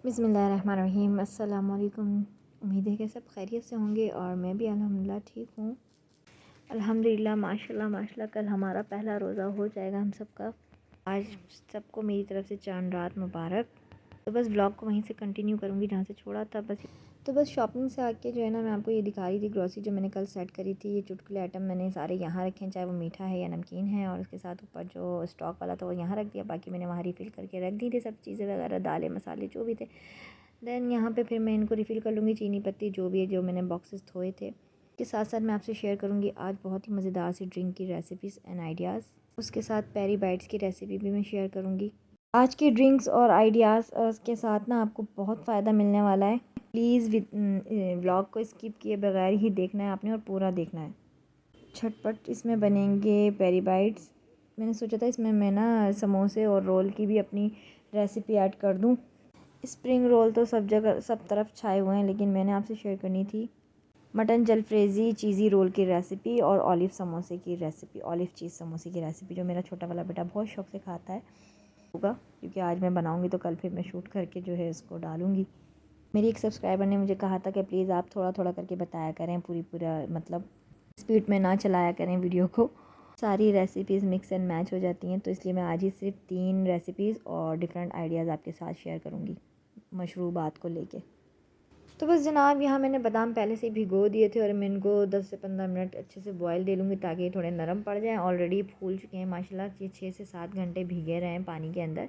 बिस्मिल्लाहिर्रहमानिर्रहीम। अस्सलाम वालेकुम। उम्मीद है कि सब खैरियत से होंगे और मैं भी अल्हम्दुलिल्लाह ठीक हूँ। अल्हम्दुलिल्लाह माशाल्लाह माशाल्लाह कल हमारा पहला रोज़ा हो जाएगा हम सबका। आज सबको मेरी तरफ़ से चांद रात मुबारक। तो बस ब्लॉग को वहीं से कंटिन्यू करूँगी जहाँ से छोड़ा था। बस शॉपिंग से आके जो है ना, मैं आपको ये दिखा रही थी ग्रॉसरी जो मैंने कल सेट करी थी। ये चुटकुले आइटम मैंने सारे यहाँ रखे हैं, चाहे वो मीठा है या नमकीन है, और उसके साथ ऊपर जो स्टॉक वाला था वो यहाँ रख दिया। बाकी मैंने वहाँ रिफ़िल करके रख दी थी सब चीज़ें वगैरह, दालें मसाले जो भी थे। देन यहाँ पे फिर मैं इनको रिफ़िल कर लूँगी, चीनी पत्ती जो भी है, जो मैंने बॉक्सेस धोए थे। के साथ साथ मैं आपसे शेयर करूँगी आज बहुत ही मज़ेदार सी ड्रिंक की रेसिपीज़ एंड आइडियाज़। उसके साथ पेरी बाइट्स की रेसिपी भी मैं शेयर करूँगी। आज की ड्रिंक्स और आइडियाज़ के साथ ना आपको बहुत फ़ायदा मिलने वाला है। प्लीज़ व्लॉग को स्किप किए बगैर ही देखना है आपने, और पूरा देखना है। झटपट इसमें बनेंगे पेरी बाइट्स। मैंने सोचा था इसमें मैं ना समोसे और रोल की भी अपनी रेसिपी ऐड कर दूँ। स्प्रिंग रोल तो सब जगह सब तरफ छाए हुए हैं, लेकिन मैंने आपसे शेयर करनी थी मटन जलफ्रेज़ी चीज़ी रोल की रेसिपी और ऑलिव समोसे की रेसिपी, ऑलिव चीज़ समोसे की रेसिपी, जो मेरा छोटा वाला बेटा बहुत शौक़ से खाता है होगा, क्योंकि आज मैं बनाऊंगी तो कल फिर मैं शूट करके जो है इसको डालूंगी। मेरी एक सब्सक्राइबर ने मुझे कहा था कि प्लीज़ आप थोड़ा थोड़ा करके बताया करें, पूरा मतलब स्पीड में ना चलाया करें वीडियो को। सारी रेसिपीज़ मिक्स एंड मैच हो जाती हैं, तो इसलिए मैं आज ही सिर्फ 3 रेसिपीज़ और डिफरेंट आइडियाज़ आपके साथ शेयर करूँगी मशरूबात को लेके। तो बस जनाब, यहाँ मैंने बादाम पहले से भिगो दिए थे और मैं इनको 10 से 15 मिनट अच्छे से बॉयल दे लूँगी ताकि ये थोड़े नरम पड़ जाएँ। ऑलरेडी फूल चुके हैं माशाल्लाह, ये 6 से 7 घंटे भीगे रहे हैं पानी के अंदर,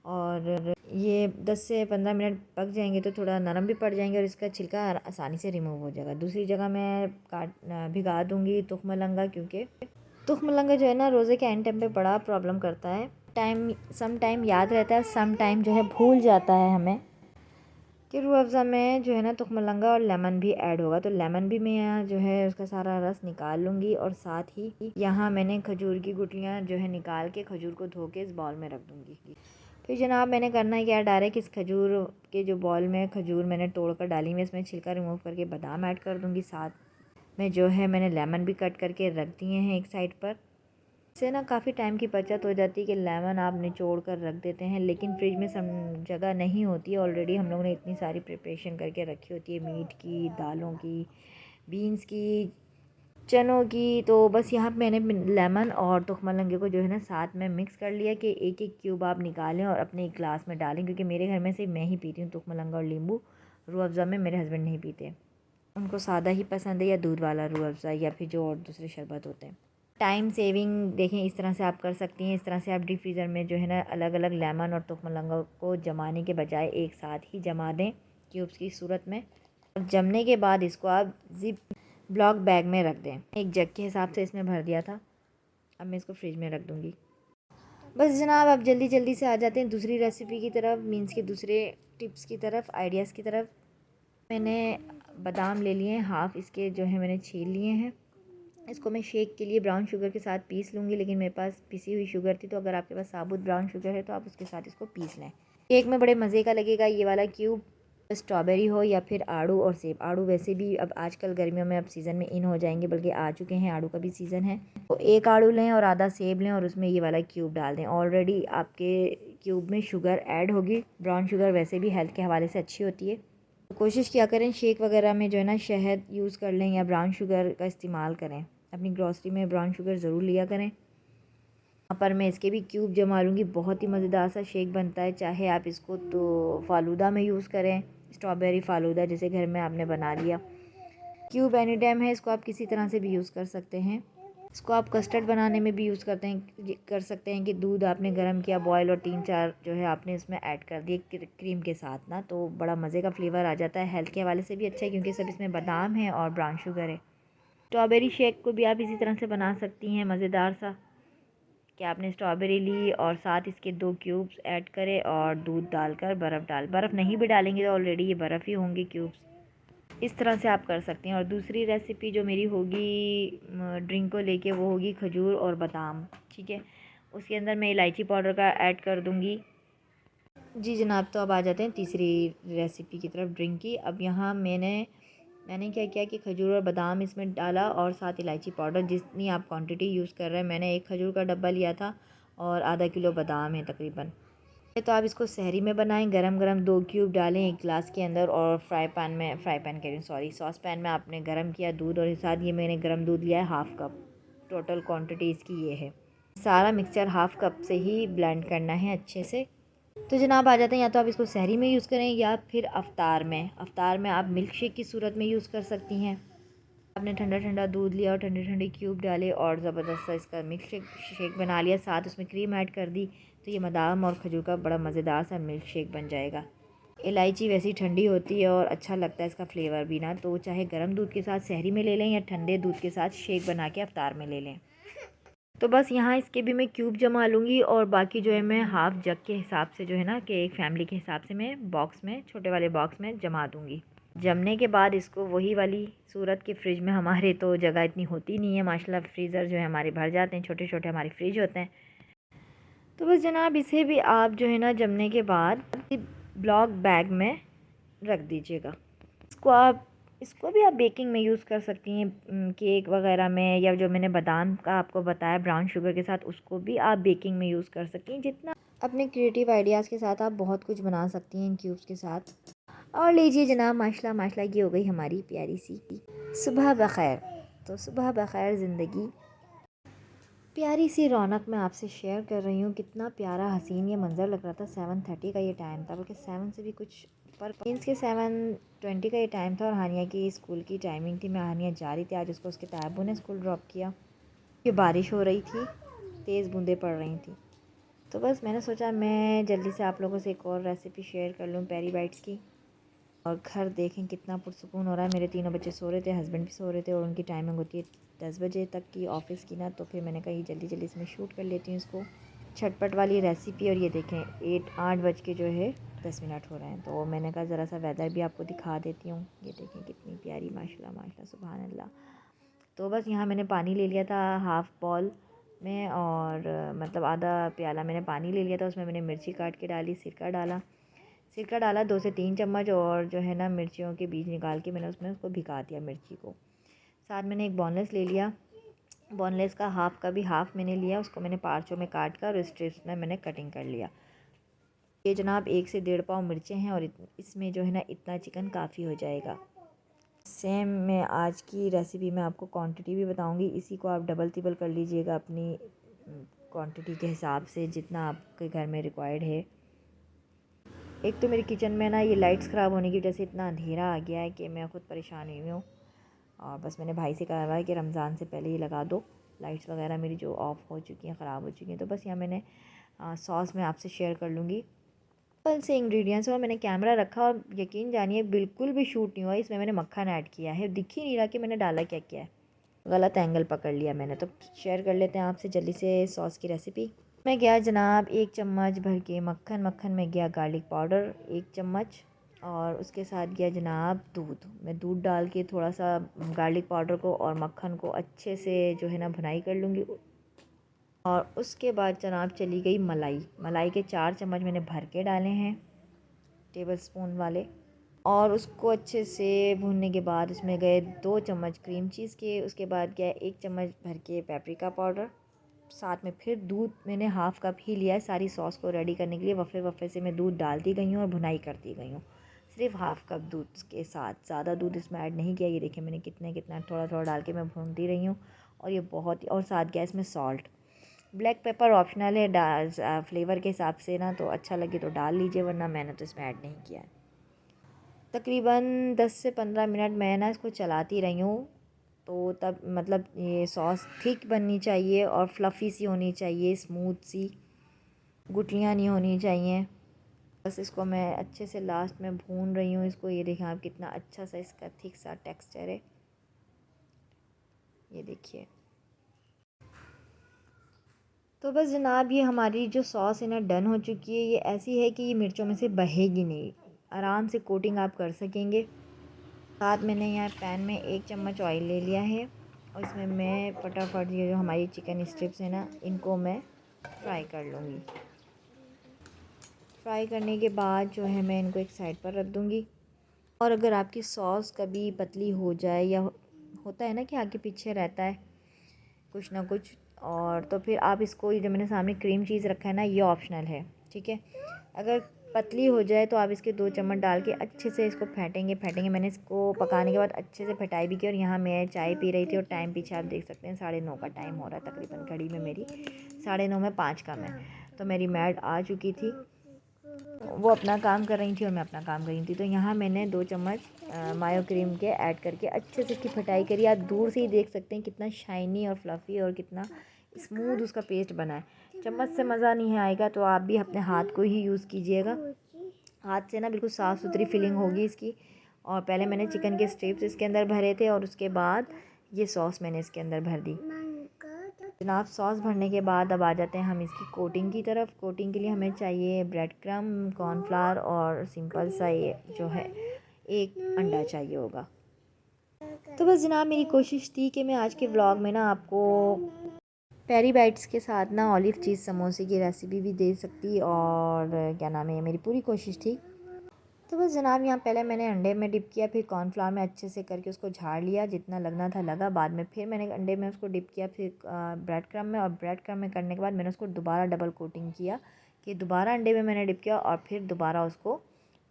और ये 10 से 15 मिनट पक जाएंगे तो थोड़ा नरम भी पड़ जाएंगे और इसका छिलका आसानी से रिमूव हो जाएगा। दूसरी जगह मैं भिगा दूँगी तुख्म लंगा, क्योंकि तुख्म लंगा जो है ना रोज़े के एंड टाइम पे बड़ा प्रॉब्लम करता है। सम टाइम याद रहता है, सम टाइम जो है भूल जाता है हमें कि रूह अफ़ज़ा में जो है ना तुख्मलंगा और लेमन भी ऐड होगा। तो लेमन भी मैं यहाँ जो है उसका सारा रस निकाल लूँगी, और साथ ही यहाँ मैंने खजूर की गुठलियाँ जो है निकाल के खजूर को धो के इस बॉल में रख दूँगी। फिर जनाब मैंने करना है क्या, डायरेक्ट इस खजूर के जो बॉल में खजूर मैंने तोड़ कर डाली, मैं इसमें छिलका रिमूव करके बादाम ऐड कर दूँगी। साथ में जो है मैंने लेमन भी कट करके रख दिए हैं एक साइड पर। इससे ना काफ़ी टाइम की बचत हो जाती है कि लेमन आप निचोड़ कर रख देते हैं, लेकिन फ्रिज में सब जगह नहीं होती है। ऑलरेडी हम लोगों ने इतनी सारी प्रिपरेशन करके रखी होती है, मीट की, दालों की, बीन्स की, चनों की। तो बस यहाँ पे मैंने लेमन और तुख्मलंगे को जो है ना साथ में मिक्स कर लिया कि एक एक क्यूब आप निकालें और अपने एक गिलास में डालें, क्योंकि मेरे घर में से मैं ही पीती हूँ तुख्मलंगा और नींबू। रूह अफ़ज़ा में मेरे हस्बैंड नहीं पीते, उनको सादा ही पसंद है, या दूध वाला रूह अफ़ज़ा, या फिर जो और दूसरे शरबत होते हैं। टाइम सेविंग देखें, इस तरह से आप कर सकती हैं। इस तरह से आप डीप फ्रीज़र में जो है ना अलग अलग लेमन और तुख्मलंगा को जमाने के बजाय एक साथ ही जमा दें क्यूब्स की सूरत में। और जमने के बाद इसको आप जिप ब्लॉक बैग में रख दें। एक जग के हिसाब से इसमें भर दिया था, अब मैं इसको फ्रिज में रख दूँगी। बस जनाब, आप जल्दी जल्दी से आ जाते हैं दूसरी रेसिपी की तरफ, मीन्स के दूसरे टिप्स की तरफ, आइडियाज़ की तरफ। मैंने बादाम ले लिए हैं हाफ़, इसके जो है मैंने छील लिए हैं। इसको मैं शेक के लिए ब्राउन शुगर के साथ पीस लूँगी, लेकिन मेरे पास पिसी हुई शुगर थी, तो अगर आपके पास साबुत ब्राउन शुगर है तो आप उसके साथ इसको पीस लें। केक में बड़े मज़े का लगेगा ये वाला क्यूब, स्ट्रॉबेरी हो या फिर आड़ू और सेब। आड़ू वैसे भी अब आजकल गर्मियों में अब सीज़न में इन हो जाएंगे, बल्कि आ चुके हैं, आड़ू का भी सीज़न है। तो एक आड़ू लें और आधा सेब लें और उसमें ये वाला क्यूब डाल दें। ऑलरेडी आपके क्यूब में शुगर ऐड होगी, ब्राउन शुगर वैसे भी हेल्थ के हवाले से अच्छी होती है। तो कोशिश किया करें शेक वगैरह में जो है ना शहद यूज़ कर लें या ब्राउन शुगर का इस्तेमाल करें। अपनी ग्रॉसरी में ब्राउन शुगर ज़रूर लिया करें। यहाँ पर मैं इसके भी क्यूब जमा लूँगी, बहुत ही मज़ेदार सा शेक बनता है। चाहे आप इसको तो फ़ालूदा में यूज़ करें, स्ट्रॉबेरी फ़ालूदा जैसे घर में आपने बना लिया। क्यूब एनी टाइम है, इसको आप किसी तरह से भी यूज़ कर सकते हैं। इसको आप कस्टर्ड बनाने में भी यूज़ कर सकते हैं कि दूध आपने गर्म किया बॉयल, और 3-4 जो है आपने इसमें ऐड कर दिए क्रीम के साथ ना, तो बड़ा मज़े का फ्लेवर आ जाता है। हेल्थ के हवाले से भी अच्छा है, क्योंकि सब इसमें बादाम है और ब्राउन शुगर है। स्ट्रॉबेरी शेक को भी आप इसी तरह से बना सकती हैं, मज़ेदार सा, कि आपने स्ट्रॉबेरी ली और साथ इसके 2 क्यूब्स ऐड करें और दूध डालकर बर्फ़ नहीं भी डालेंगे तो ऑलरेडी ये बर्फ़ ही होंगे क्यूब्स। इस तरह से आप कर सकते हैं। और दूसरी रेसिपी जो मेरी होगी ड्रिंक को लेके, वो होगी खजूर और बादाम, ठीक है। उसके अंदर मैं इलायची पाउडर का ऐड कर दूँगी। जी जनाब, तो अब आ जाते हैं तीसरी रेसिपी की तरफ, ड्रिंक की। अब यहाँ मैंने क्या किया कि खजूर और बादाम इसमें डाला और साथ इलायची पाउडर, जितनी आप क्वांटिटी यूज़ कर रहे हैं। मैंने 1 खजूर का डब्बा लिया था और आधा किलो बादाम है तकरीबन। तो आप इसको सहरी में बनाएं। गरम गरम 2 क्यूब डालें एक गिलास के अंदर और फ्राई पैन कह रही हूँ सॉरी, सॉस पैन में आपने गरम किया दूध और इस साथ ये मैंने गरम दूध लिया है हाफ़ कप। टोटल क्वांटिटी इसकी ये है। सारा मिक्सचर हाफ़ कप से ही ब्लेंड करना है अच्छे से। तो जनाब आ जाते हैं, या तो आप इसको सहरी में यूज़ करें या फिर अफ्तार में आप मिल्क शेक की सूरत में यूज़ कर सकती हैं। आपने ठंडा ठंडा दूध लिया और ठंडे ठंडे क्यूब डाले और ज़बरदस्त सा इसका मिल्क शेक बना लिया, साथ उसमें क्रीम ऐड कर दी, तो ये बादाम और खजूर का बड़ा मज़ेदार सा मिल्क शेक बन जाएगा। इलायची वैसी ठंडी होती है और अच्छा लगता है इसका फ्लेवर भी ना, तो चाहे गर्म दूध के साथ सहरी में ले लें या ठंडे दूध के साथ शेक बना के अफ्तार में ले लें। तो बस यहाँ इसके भी मैं क्यूब जमा लूँगी और बाकी जो है मैं हाफ़ जग के हिसाब से जो है ना कि एक फ़ैमिली के हिसाब से मैं बॉक्स में, छोटे वाले बॉक्स में जमा दूँगी। जमने के बाद इसको वही वाली सूरत के फ्रिज में, हमारे तो जगह इतनी होती नहीं है माशाल्लाह, फ्रीज़र जो है हमारे भर जाते हैं, छोटे छोटे हमारे फ्रिज होते हैं। तो बस जनाब इसे भी आप जो है ना जमने के बाद ब्लॉक बैग में रख दीजिएगा। इसको भी आप बेकिंग में यूज़ कर सकती हैं, केक वगैरह में, या जो मैंने बादाम का आपको बताया ब्राउन शुगर के साथ, उसको भी आप बेकिंग में यूज़ कर सकती हैं। जितना अपने क्रिएटिव आइडियाज़ के साथ आप बहुत कुछ बना सकती हैं इन क्यूब्स के साथ। और लीजिए जनाब माशाल्लाह माशाल्लाह ये हो गई हमारी प्यारी सी सुबह बख़ैर। तो सुबह बख़ैर ज़िंदगी प्यारी सी रौनक मैं आपसे शेयर कर रही हूँ। कितना प्यारा हसीन ये मंज़र लग रहा था। 7:30 का ये टाइम था, बल्कि 7 से भी कुछ पर मीन्स के 7:20 का ये टाइम था और हानिया की स्कूल की टाइमिंग थी। मैं हानिया जा रही थी, आज उसको उसके तायबू ने स्कूल ड्रॉप किया। ये बारिश हो रही थी, तेज़ बूंदें पड़ रही थी, तो बस मैंने सोचा मैं जल्दी से आप लोगों से एक और रेसिपी शेयर कर लूँ पेरी बाइट्स की। और घर देखें कितना पुरसुकून हो रहा है। मेरे तीनों बच्चे सो रहे थे, हस्बैंड भी सो रहे थे और उनकी टाइमिंग होती है 10 बजे तक की ऑफ़िस की ना, तो फिर मैंने कहा ये जल्दी जल्दी इसमें शूट कर लेती हूँ इसको, झटपट वाली रेसिपी। और ये देखें 8 बज के जो है 10 मिनट हो रहे हैं, तो मैंने कहा ज़रा सा वेदर भी आपको दिखा देती हूँ। ये देखें कितनी प्यारी माशाल्लाह माशाल्लाह सुभान अल्लाह। तो बस यहाँ मैंने पानी ले लिया था हाफ़ बॉल में, और मतलब आधा प्याला मैंने पानी ले लिया था। उसमें मैंने मिर्ची काट के डाली, सिरका डाला 2 से 3 चम्मच, और जो है ना मिर्चियों के बीज निकाल के मैंने उसमें उसको भिगा दिया मिर्ची को। साथ मैंने एक बोनलेस ले लिया, बोनलेस का हाफ़ का भी हाफ़ मैंने लिया, उसको मैंने पार्चों में काट कर स्ट्रिप्स में मैंने कटिंग कर लिया। ये जनाब 1 से 1.5 पाव मिर्चें हैं और इसमें जो है ना इतना चिकन काफ़ी हो जाएगा। सेम मैं आज की रेसिपी में आपको क्वांटिटी भी बताऊंगी, इसी को आप डबल तिबल कर लीजिएगा अपनी क्वांटिटी के हिसाब से जितना आपके घर में रिक्वायर्ड है। एक तो मेरे किचन में ना ये लाइट्स ख़राब होने की वजह से इतना अंधेरा आ गया है कि मैं ख़ुद परेशान हुई हूँ, और बस मैंने भाई से कहा हुआ है कि रमज़ान से पहले ही लगा दो लाइट्स वगैरह मेरी जो ऑफ़ हो चुकी हैं, ख़राब हो चुकी हैं। तो बस यहाँ मैंने सॉस मैं आपसे शेयर कर लूँगी कल से इंग्रेडिएंट्स, और मैंने कैमरा रखा और यकीन जानिए बिल्कुल भी शूट नहीं हुआ। इसमें मैंने मक्खन ऐड किया है, दिख ही नहीं रहा कि मैंने डाला क्या क्या है, गलत एंगल पकड़ लिया मैंने। तो शेयर कर लेते हैं आपसे जल्दी से सॉस की रेसिपी। मैं गया जनाब 1 चम्मच भर के मक्खन में गया गार्लिक पाउडर 1 चम्मच, और उसके साथ गया जनाब दूध। मैं दूध डाल के थोड़ा सा गार्लिक पाउडर को और मक्खन को अच्छे से जो है ना भुनाई कर लूँगी। और उसके बाद जनाब चली गई मलाई के 4 चम्मच मैंने भर के डाले हैं टेबल स्पून वाले, और उसको अच्छे से भूनने के बाद उसमें गए 2 चम्मच क्रीम चीज़ के। उसके बाद गया 1 चम्मच भर के पेपरिका पाउडर, साथ में फिर दूध मैंने हाफ़ कप ही लिया है सारी सॉस को रेडी करने के लिए। वफ़े से मैं दूध डालती गई हूँ और भुनाई करती गई हूँ, सिर्फ हाफ़ कप दूध के साथ, ज़्यादा दूध इसमें ऐड नहीं किया। ये देखिए मैंने कितना थोड़ा थोड़ा डाल के मैं भूनती रही हूँ, और ये बहुत ही, और साथ गया इसमें सॉल्ट। ब्लैक पेपर ऑप्शनल है, फ्लेवर के हिसाब से ना, तो अच्छा लगे तो डाल लीजिए, वरना मैंने तो इसमें ऐड नहीं किया है। तकरीबन 10 से 15 मिनट मैं ना इसको चलाती रही हूँ, तो तब मतलब ये सॉस थिक बननी चाहिए और फ्लफ़ी सी होनी चाहिए, स्मूथ सी, गुठलियाँ नहीं होनी चाहिए। बस इसको मैं अच्छे से लास्ट में भून रही हूँ इसको। ये देखें आप कितना अच्छा सा इसका थिक सा टेक्सचर है, ये देखिए। तो बस जनाब ये हमारी जो सॉस है ना डन हो चुकी है। ये ऐसी है कि ये मिर्चों में से बहेगी नहीं, आराम से कोटिंग आप कर सकेंगे। साथ मैंने यहाँ पैन में 1 चम्मच ऑयल ले लिया है, और इसमें मैं फटाफट ये जो हमारी चिकन स्ट्रिप्स है ना इनको मैं फ्राई कर लूँगी। फ्राई करने के बाद जो है मैं इनको एक साइड पर रख दूँगी। और अगर आपकी सॉस कभी पतली हो जाए, या होता है ना कि आगे पीछे रहता है कुछ ना कुछ, और तो फिर आप इसको, ये जो मैंने सामने क्रीम चीज़ रखा है ना, ये ऑप्शनल है, ठीक है। अगर पतली हो जाए तो आप इसके 2 चम्मच डाल के अच्छे से इसको फेंटेंगे। मैंने इसको पकाने के बाद अच्छे से फेंटाई भी की। और यहाँ मैं चाय पी रही थी और टाइम पीछे आप देख सकते हैं 9:30 का टाइम हो रहा है तकरीबन घड़ी में मेरी, 9:30 में 5 का मैं। तो मेरी मैड आ चुकी थी, वो अपना काम कर रही थी और मैं अपना काम कर रही थी। तो यहाँ मैंने 2 चम्मच मायो क्रीम के ऐड करके अच्छे से इसकी फटाई करी। आप दूर से ही देख सकते हैं कितना शाइनी और फ्लफ़ी और कितना स्मूथ उसका पेस्ट बना है। चम्मच से मज़ा नहीं आएगा तो आप भी अपने हाथ को ही यूज़ कीजिएगा। हाथ से ना बिल्कुल साफ़ सुथरी फीलिंग होगी इसकी। और पहले मैंने चिकन के स्ट्रिप्स इसके अंदर भरे थे और उसके बाद ये सॉस मैंने इसके अंदर भर दी। जनाब सॉस भरने के बाद अब आ जाते हैं हम इसकी कोटिंग की तरफ। कोटिंग के लिए हमें चाहिए ब्रेड क्रम, कॉर्नफ्लावर और सिंपल सा ये जो है एक अंडा चाहिए होगा। तो बस जनाब मेरी कोशिश थी कि मैं आज के व्लॉग में ना आपको पेरी बाइट्स के साथ ना ऑलिव चीज़ समोसे की रेसिपी भी दे सकती और क्या नाम है, मेरी पूरी कोशिश थी। तो बस जनाब यहाँ पहले मैंने अंडे में डिप किया, फिर कॉर्नफ्लावर में अच्छे से करके उसको झाड़ लिया, जितना लगना था लगा। बाद में फिर मैंने अंडे में उसको डिप किया, फिर ब्रेड क्रम में, और ब्रेड क्रम में करने के बाद मैंने उसको दोबारा डबल कोटिंग किया कि दोबारा अंडे में मैंने डिप किया और फिर दोबारा उसको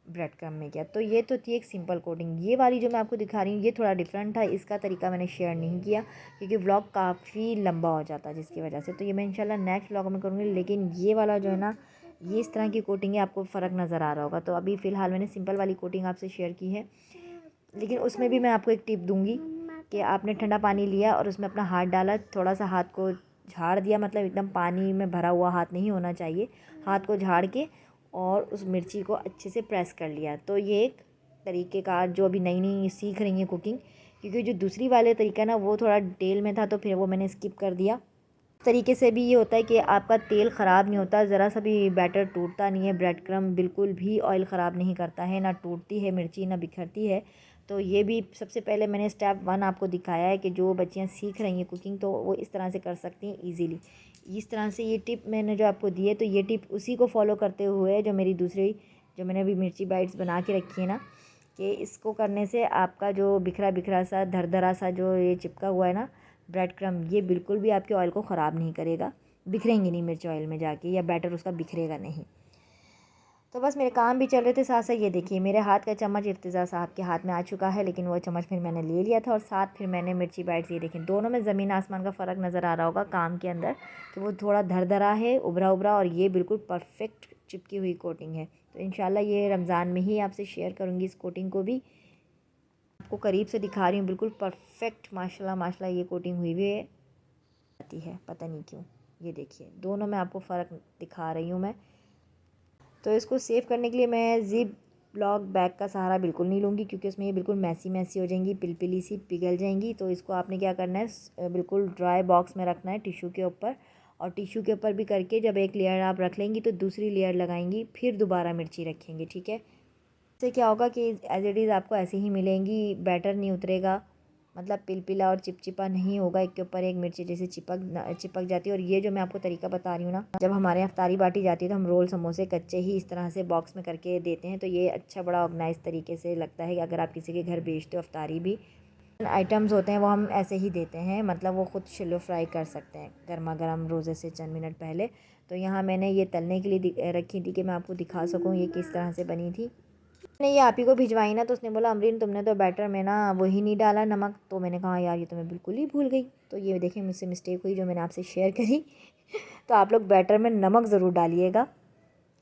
ब्रेड क्रम में किया। तो ये तो थी एक सिंपल कोटिंग। ये वाली जो मैं आपको दिखा रही हूँ ये थोड़ा डिफरेंट था, इसका तरीका मैंने शेयर नहीं किया क्योंकि व्लॉग काफ़ी लंबा हो जाता है जिसकी वजह से। तो ये मैं इंशाल्लाह नेक्स्ट व्लॉग में करूँगी। लेकिन ये वाला जो है ना, ये इस तरह की कोटिंग है, आपको फ़र्क नज़र आ रहा होगा। तो अभी फ़िलहाल मैंने सिंपल वाली कोटिंग आपसे शेयर की है, लेकिन उसमें भी मैं आपको एक टिप दूँगी कि आपने ठंडा पानी लिया और उसमें अपना हाथ डाला, थोड़ा सा हाथ को झाड़ दिया, मतलब एकदम पानी में भरा हुआ हाथ नहीं होना चाहिए। हाथ को झाड़ के और उस मिर्ची को अच्छे से प्रेस कर लिया। तो ये एक तरीके का जो अभी नई नई सीख रही हैं कुकिंग, क्योंकि जो दूसरी वाले तरीका ना वो थोड़ा डिटेल में था तो फिर वो मैंने स्किप कर दिया। तरीके से भी ये होता है कि आपका तेल ख़राब नहीं होता, ज़रा सा भी बैटर टूटता नहीं है। ब्रेड क्रम्ब बिल्कुल भी ऑयल ख़राब नहीं करता है, ना टूटती है मिर्ची ना बिखरती है। तो ये भी सबसे पहले मैंने स्टेप 1 आपको दिखाया है कि जो बच्चियाँ सीख रही हैं कुकिंग तो वो इस तरह से कर सकती हैं ईज़िली। इस तरह से ये टिप मैंने जो आपको दी है, तो ये टिप उसी को फॉलो करते हुए जो मेरी दूसरी जो मैंने अभी मिर्ची बाइट्स बना के रखी है ना, कि इसको करने से आपका जो बिखरा बिखरा सा धरधरा सा जो ये चिपका हुआ है ना ब्रेड क्रम्ब, ये बिल्कुल भी आपके ऑयल को ख़राब नहीं करेगा, बिखरेंगे नहीं मिर्च ऑयल में जाके, या बैटर उसका बिखरेगा नहीं। तो बस मेरे काम भी चल रहे थे साथ साथ। ये देखिए मेरे हाथ का चम्मच इर्तिज़ा साहब के हाथ में आ चुका है, लेकिन वो चम्मच फिर मैंने ले लिया था और साथ फिर मैंने मिर्ची बाइट्स, ये देखिए दोनों में ज़मीन आसमान का फ़र्क नज़र आ रहा होगा काम के अंदर, कि वो थोड़ा धरधरा है, उभरा उभरा, और ये बिल्कुल परफेक्ट चिपकी हुई कोटिंग है। तो इंशाल्लाह ये रमज़ान में ही आपसे शेयर करूँगी इस कोटिंग को भी। आपको करीब से दिखा रही हूँ, बिल्कुल परफेक्ट माशाल्लाह माशाल्लाह ये कोटिंग हुई हुई है आती है, पता नहीं क्यों। ये देखिए दोनों में आपको फ़र्क दिखा रही हूँ मैं। तो इसको सेव करने के लिए मैं ज़िप लॉक बैग का सहारा बिल्कुल नहीं लूँगी, क्योंकि उसमें ये बिल्कुल मैसी मैसी हो जाएंगी, पिलपिली सी पिघल जाएंगी। तो इसको आपने क्या करना है, बिल्कुल ड्राई बॉक्स में रखना है टिशू के ऊपर, और टिशू के ऊपर भी करके जब एक लेयर आप रख लेंगी तो दूसरी लेयर लगाएंगी, फिर दोबारा मिर्ची रखेंगे, ठीक है। इससे क्या होगा कि एज इट इज़ आपको ऐसे ही मिलेंगी, बैटर नहीं उतरेगा, मतलब पिलपिला और चिपचिपा नहीं होगा, एक के ऊपर एक मिर्ची जैसे चिपक जाती है। और ये जो मैं आपको तरीका बता रही हूँ ना, जब हमारे यहाँ इफ्तारी बाटी जाती है तो हम रोल समोसे कच्चे ही इस तरह से बॉक्स में करके देते हैं। तो ये अच्छा बड़ा ऑर्गेनाइज तरीके से लगता है कि अगर आप किसी के घर भेजते हो इफ्तारी भी आइटम्स होते हैं वो हम ऐसे ही देते हैं, मतलब वो ख़ुद शैलो फ्राई कर सकते हैं गर्मा गर्म रोज़े से चंद मिनट पहले। तो यहाँ मैंने ये तलने के लिए रखी थी कि मैं आपको दिखा सकूँ ये किस तरह से बनी थी। मैंने ये आप ही को भिजवाई ना, तो उसने बोला अमरीन तुमने तो बैटर में ना वही नहीं डाला नमक। तो मैंने कहा यार ये तो मैं बिल्कुल ही भूल गई। तो ये देखिए मुझसे मिस्टेक हुई जो मैंने आपसे शेयर करी। तो आप लोग बैटर में नमक ज़रूर डालिएगा,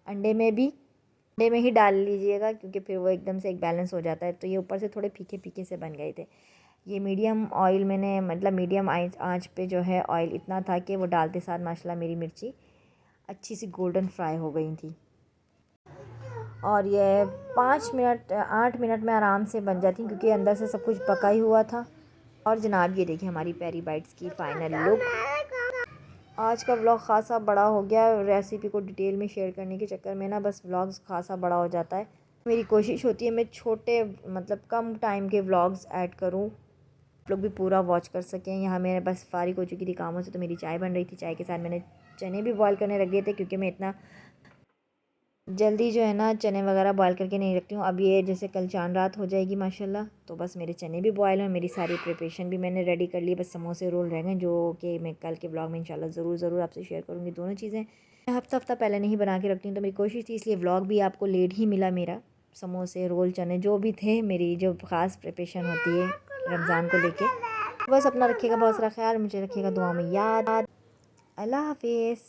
अंडे में भी अंडे में ही डाल लीजिएगा, क्योंकि फिर वो एकदम से एक बैलेंस हो जाता है। तो ये ऊपर से थोड़े फीके फीके से बन गए थे। ये मीडियम ऑयल मैंने, मतलब मीडियम आँच पे जो है ऑयल इतना था कि वो डालते साथ माशाल्लाह मेरी मिर्ची अच्छी सी गोल्डन फ्राई हो गई थी। और ये 8 मिनट में आराम से बन जाती, क्योंकि अंदर से सब कुछ पका ही हुआ था। और जनाब ये देखिए हमारी पेरी बाइट्स की फ़ाइनल लुक। आज का व्लॉग ख़ासा बड़ा हो गया, रेसिपी को डिटेल में शेयर करने के चक्कर में ना बस व्लॉग्स ख़ासा बड़ा हो जाता है। मेरी कोशिश होती है मैं छोटे, मतलब कम टाइम के व्लॉग्स ऐड करूँ, आप लोग भी पूरा वॉच कर सकें। यहाँ मेरे बस फारिग हो चुकी थी कामों से, तो मेरी चाय बन रही थी। चाय के साथ मैंने चने भी बॉयल करने रख दिए थे, क्योंकि मैं इतना जल्दी जो है ना चने वगैरह बॉयल करके नहीं रखती हूँ। अब ये जैसे कल चांद रात हो जाएगी माशाल्लाह, तो बस मेरे चने भी बॉयल हैं, मेरी सारी प्रिपरेशन भी मैंने रेडी कर ली। बस समोसे रोल रह गए जो कि मैं कल के ब्लॉग में इंशाल्लाह ज़रूर आपसे शेयर करूँगी। दोनों चीज़ें हफ्ता पहले नहीं बना के रखती हूँ, तो मेरी कोशिश थी, इसलिए व्लॉग भी आपको लेट ही मिला मेरा। समोसे रोल चने जो भी थे, मेरी जो ख़ास प्रिपरेशन होती है रमज़ान को लेके। बस अपना रखिएगा बहुत सारा ख्याल, मुझे रखिएगा दुआ में याद। अल्लाह हाफिज़।